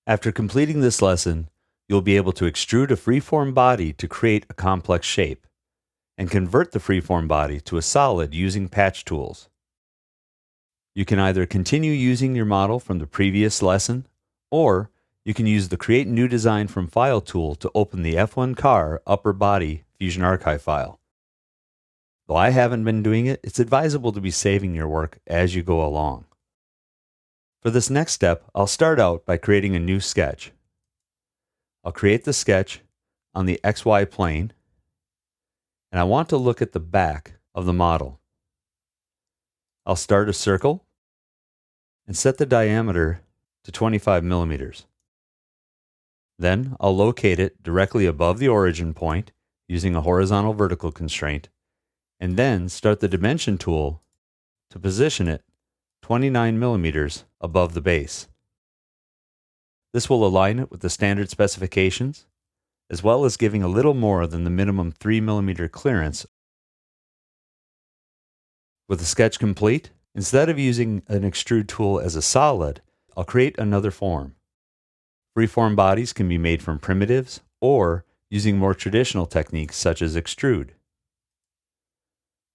After completing this lesson, you'll be able to extrude a freeform body to create a complex shape, and convert the freeform body to a solid using patch tools. You can either continue using your model from the previous lesson, or you can use the Create New Design from File tool to open the F1 car upper body Fusion Archive file. Though I haven't been doing it, it's advisable to be saving your work as you go along. For this next step, I'll start out by creating a new sketch. I'll create the sketch on the XY plane, and I want to look at the back of the model. I'll start a circle and set the diameter to 25 millimeters. Then I'll locate it directly above the origin point using a horizontal vertical constraint, and then start the dimension tool to position it 29 millimeters above the base. This will align it with the standard specifications, as well as giving a little more than the minimum 3 millimeter clearance. With the sketch complete, instead of using an extrude tool as a solid, I'll create another form. Freeform bodies can be made from primitives or using more traditional techniques such as extrude.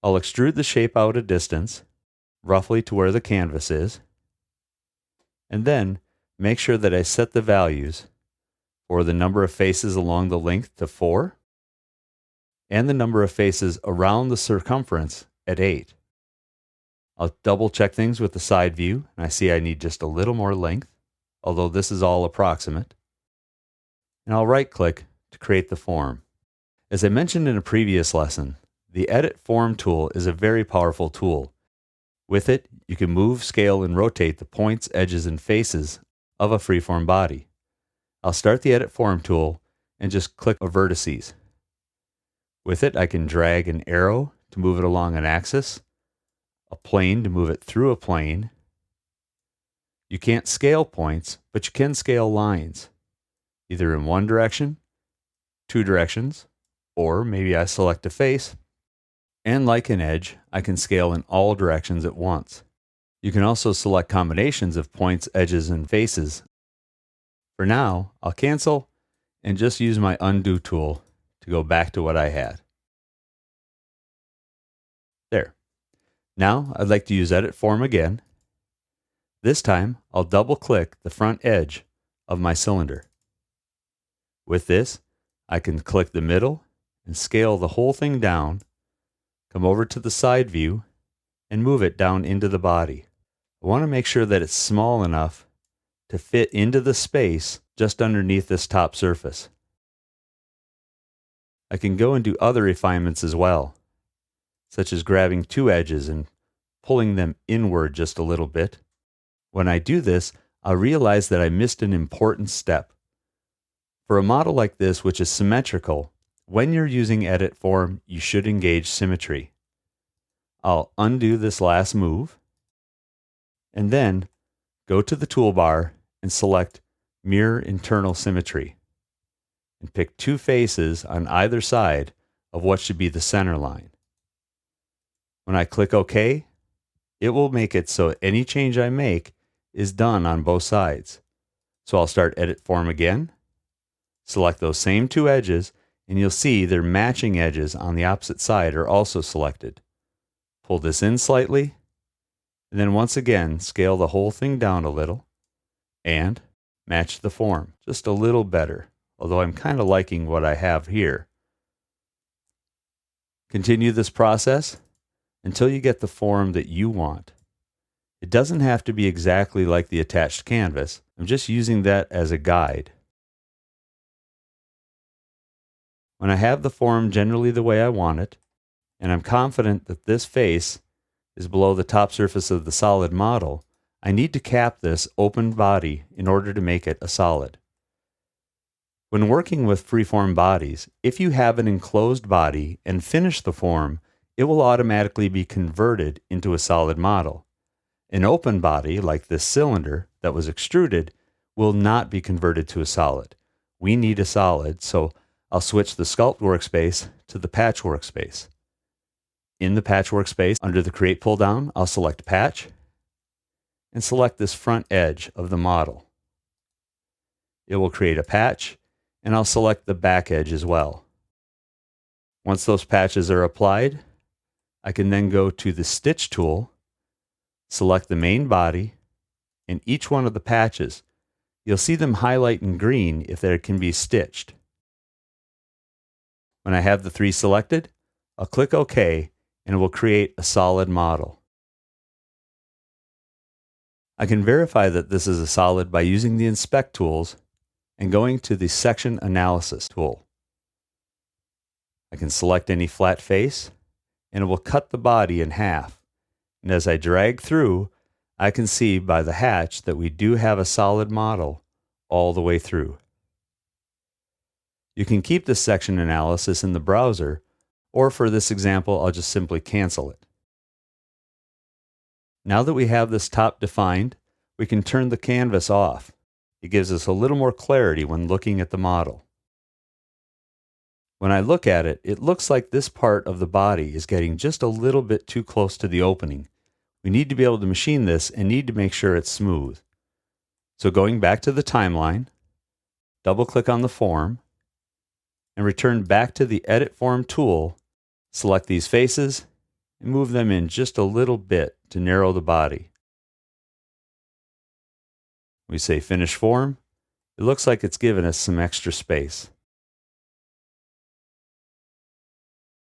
I'll extrude the shape out a distance, roughly to where the canvas is, and then make sure that I set the values for the number of faces along the length to 4 and the number of faces around the circumference at 8. I'll double check things with the side view, and I see I need just a little more length, although this is all approximate. And I'll right click to create the form. As I mentioned in a previous lesson, the Edit Form tool is a very powerful tool. With it, you can move, scale, and rotate the points, edges, and faces of a freeform body. I'll start the Edit Form tool and just click on vertices. With it, I can drag an arrow to move it along an axis, a plane to move it through a plane. You can't scale points, but you can scale lines, either in one direction, two directions, or maybe I select a face, and like an edge, I can scale in all directions at once. You can also select combinations of points, edges, and faces. For now, I'll cancel and just use my undo tool to go back to what I had. There. Now I'd like to use Edit Form again. This time I'll double click the front edge of my cylinder. With this, I can click the middle and scale the whole thing down, come over to the side view, and move it down into the body. I want to make sure that it's small enough to fit into the space just underneath this top surface. I can go and do other refinements as well, such as grabbing two edges and pulling them inward just a little bit. When I do this, I'll realize that I missed an important step. For a model like this, which is symmetrical, when you're using Edit Form, you should engage symmetry. I'll undo this last move, and then go to the toolbar and select Mirror Internal Symmetry, and pick two faces on either side of what should be the center line. When I click OK, it will make it so any change I make is done on both sides. So I'll start Edit Form again, select those same two edges, and you'll see their matching edges on the opposite side are also selected. Pull this in slightly, and then once again scale the whole thing down a little, and match the form just a little better, although I'm kind of liking what I have here. Continue this process until you get the form that you want. It doesn't have to be exactly like the attached canvas. I'm just using that as a guide. When I have the form generally the way I want it, and I'm confident that this face is below the top surface of the solid model, I need to cap this open body in order to make it a solid. When working with freeform bodies, if you have an enclosed body and finish the form, it will automatically be converted into a solid model. An open body, like this cylinder that was extruded, will not be converted to a solid. We need a solid, so I'll switch the Sculpt workspace to the Patch workspace. In the Patch workspace, under the Create pull-down, I'll select Patch and select this front edge of the model. it will create a patch, and I'll select the back edge as well. Once those patches are applied, I can then go to the Stitch tool, select the main body, and each one of the patches. You'll see them highlight in green if they can be stitched. When I have the 3 selected, I'll click OK, and it will create a solid model. I can verify that this is a solid by using the Inspect tools and going to the Section Analysis tool. I can select any flat face, and it will cut the body in half. And as I drag through, I can see by the hatch that we do have a solid model all the way through. You can keep this section analysis in the browser, or for this example, I'll just simply cancel it. Now that we have this top defined, we can turn the canvas off. It gives us a little more clarity when looking at the model. When I look at it, it looks like this part of the body is getting just a little bit too close to the opening. We need to be able to machine this and need to make sure it's smooth. So going back to the timeline, double-click on the form, and return back to the Edit Form tool, select these faces, and move them in just a little bit to narrow the body. We say Finish Form. It looks like it's given us some extra space.